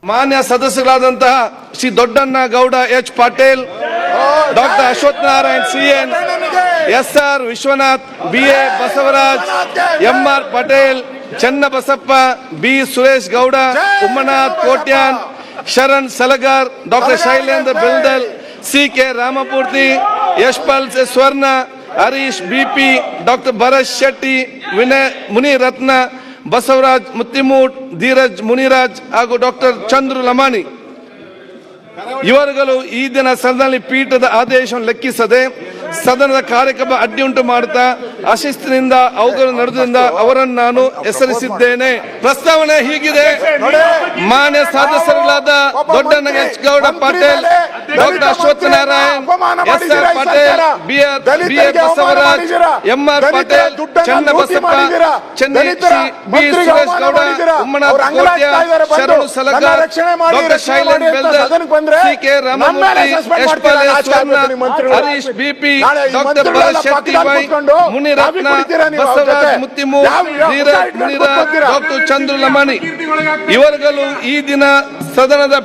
ಮಾನ್ಯ ಸದಸ್ಯರಾದಂತಹ Shri Doddanna Gowda H Patil, doctor Ashwath Narayan CN, SR Vishwanath, BA Basavaraj, MR Patel, Channabasappa, B Suresh Gowda, Ummanath Kotian, Sharan Salagar, doctor Shailendra Beldal, CK. Ramamurthy, Yashpal Suvarna, Harish BP, doctor Bharat Shetty, Vinay Munirathna, Basavaraj Mattimud, Dheeraj Muniraj ಹಾಗೂ doctor Chandru Lamani ಇವರುಗಳು ಈ ದಿನ ಸದನದಲ್ಲಿ ಪೀಠದ ಆದೇಶವನ್ನು ಲೆಕ್ಕಿಸದೆ ಸದನದ ಕಾರ್ಯಕ್ರಮ ಅಡ್ಡಿಯುಂಟು ಮಾಡುತ್ತಾ ಅಶಿಸ್ತಿನಿಂದ ಅವುಗಳು ನಡೆದಿಂದ ಅವರನ್ನು ನಾನು ಹೆಸರಿಸಿದ್ದೇನೆ. ಪ್ರಸ್ತಾವನೆ ಹೀಗಿದೆ. ಮಾನ್ಯ ಸದಸ್ಯರುಗಳಾದ Doddanna H Gowda Patil, doctor Ashwath Narayan, SR Patil, BA Basavaraj, MR Patel, Channabasappa, B Suresh Gowda, Ummanath Kotian, Sharanu Salagar, doctor Shailendra Beldal, CK. Ramamurthy, Yashpal Suvarna, Harish BP, doctor Bharat Shetty, Munirathna, Basavaraj Mattimud, Dheeraj Muniraj, doctor Chandru Lamani ಇವರುಗಳು ಈ ದಿನ ಸದನದ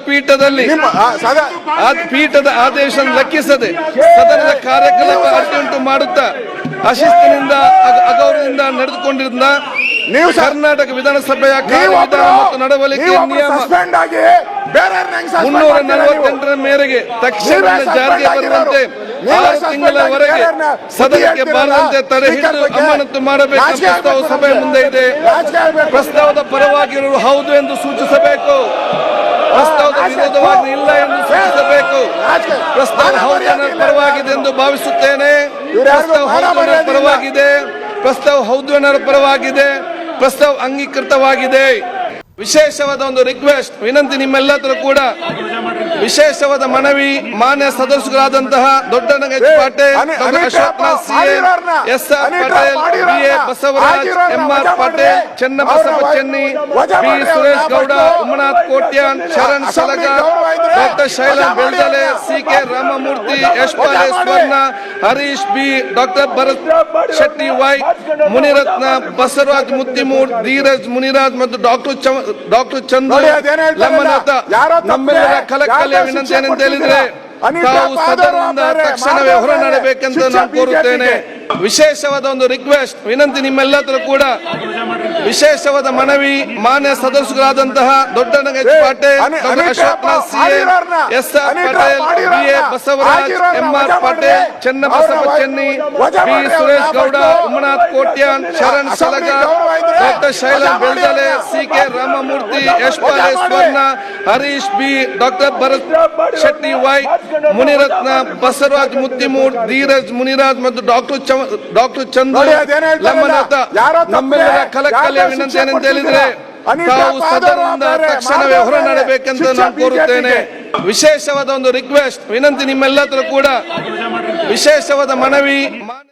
ಪೀಠದ ಆದೇಶ ಲೆಕ್ಕಿಸದೆ ಸದನದ ಕಾರ್ಯಕ್ರಮ ಅಡ್ಡಿಯುಂಟು ಮಾಡುತ್ತಾ ಅಶಿಸ್ತಿನಿಂದ ಅಗೌರವದಿಂದ ನಡೆದುಕೊಂಡಿದ್ದ ಕರ್ನಾಟಕ ವಿಧಾನಸಭೆಯ ಕಾರ್ಯವಿಧಾನ ಮತ್ತು ನಡವಳಿಕೆ ನಿಯಮ 348 ಮೇರೆಗೆ ತಕ್ಷಣ ಜಾರಿಗೆ ಬರುವಂತೆ 6 ತಿಂಗಳವರೆಗೆ ಸದನಕ್ಕೆ ಬಾರದಂತೆ ತಡೆ ಹಿಡಿದು ಅಮಾನತು ಮಾಡಬೇಕು. ಪ್ರಸ್ತಾವ ಸಭೆ ಮುಂದೆ ಇದೆ. ಪ್ರಸ್ತಾವದ ಪರವಾಗಿರುವ ಹೌದು ಎಂದು ಸೂಚಿಸಬೇಕು. ಪ್ರಸ್ತಾವದ ವಿರೋಧವಾಗಿ ಇಲ್ಲ ಎಂದು ಸೂಚಿಸಬೇಕು. ಪ್ರಸ್ತಾವ ಹೌದು ಪರವಾಗಿದೆ ಎಂದು ಭಾವಿಸುತ್ತೇನೆ. ಪ್ರಸ್ತಾವ ಹೌದು ಪರವಾಗಿದೆ. ಪ್ರಸ್ತಾವ ಹೌದು ಅನ್ನೋರ ಪರವಾಗಿದೆ. ಪ್ರಸ್ತಾವ ಅಂಗೀಕೃತವಾಗಿದೆ. ವಿಶೇಷವಾದ ಒಂದು ರಿಕ್ವೆಸ್ಟ್, ವಿನಂತಿ ನಿಮ್ಮೆಲ್ಲರೂ ಕೂಡ ವಿಶೇಷವಾದ ಮನವಿ. ಮಾನ್ಯ ಸದಸ್ಯರಾದಂತಹ Doddanna H Patil, doctor Ashwath CN, SR Patel, BA Basavaraj, MR Patel, Channabasappa Channi, B Suresh Gowda, Ummanath Kotian, Sharan Salagar, doctor Shailendra Beldal, CK. Ramamurthy, Yashpal Suvarna, Harish B, doctor Bharat Shetty Y, Munirathna, Basavaraj Mattimud, Dheeraj Muniraj ಮತ್ತು ಡಾಕ್ಟರ್ ಚಂದ್ರು ಲಮ್ಮನಾಥ ನಮ್ಮೆಲ್ಲರ ಕಳಕಳಿಯ ವಿನಂತಿ ಏನಂತ ಹೇಳಿದ್ರೆ ತಾವು ಸದನದಿಂದ ತಕ್ಷಣವೇ ಹೊರ ನಡೆಬೇಕೆಂದು ನಾನು ಕೋರುತ್ತೇನೆ. ವಿಶೇಷವಾದ ಒಂದು ರಿಕ್ವೆಸ್ಟ್, ವಿನಂತಿ ನಿಮ್ಮೆಲ್ಲರೂ ಕೂಡ ವಿಶೇಷವಾದ ಮನವಿ. ಮಾನ್ಯ ಸದಸ್ಯರಾದಂತಹ Doddanna H Patil, doctor Ashwath CN, SR Patel, BA Basavaraj, MR Patel, Channabasappa Channi, B Suresh Gowda, Ummanath Kotian, Sharan Salagar, doctor Shailendra Beldal, CK. Ramamurthy, Yashpal Suvarna, Harish B, doctor Bharat Shetty Y, Munirathna, Basavaraj Mattimud, Dheeraj Muniraj ಮತ್ತು ಡಾಕ್ಟರ್ ಚಂದ್ರು ಲಮ್ಮನಾಥ ನಮ್ಮೆಲ್ಲರ ಕಳಕಳಿಯ ವಿನಂತಿ ಏನಂತ ಹೇಳಿದ್ರೆ ತಾವು ಸದನದಿಂದ ತಕ್ಷಣವೇ ಹೊರ ನಡೆಬೇಕೆಂದು ನಾನು ಕೋರುತ್ತೇನೆ. ವಿಶೇಷವಾದ ಒಂದು ರಿಕ್ವೆಸ್ಟ್, ವಿನಂತಿ ನಿಮ್ಮೆಲ್ಲರೂ ಕೂಡ ವಿಶೇಷವಾದ ಮನವಿ.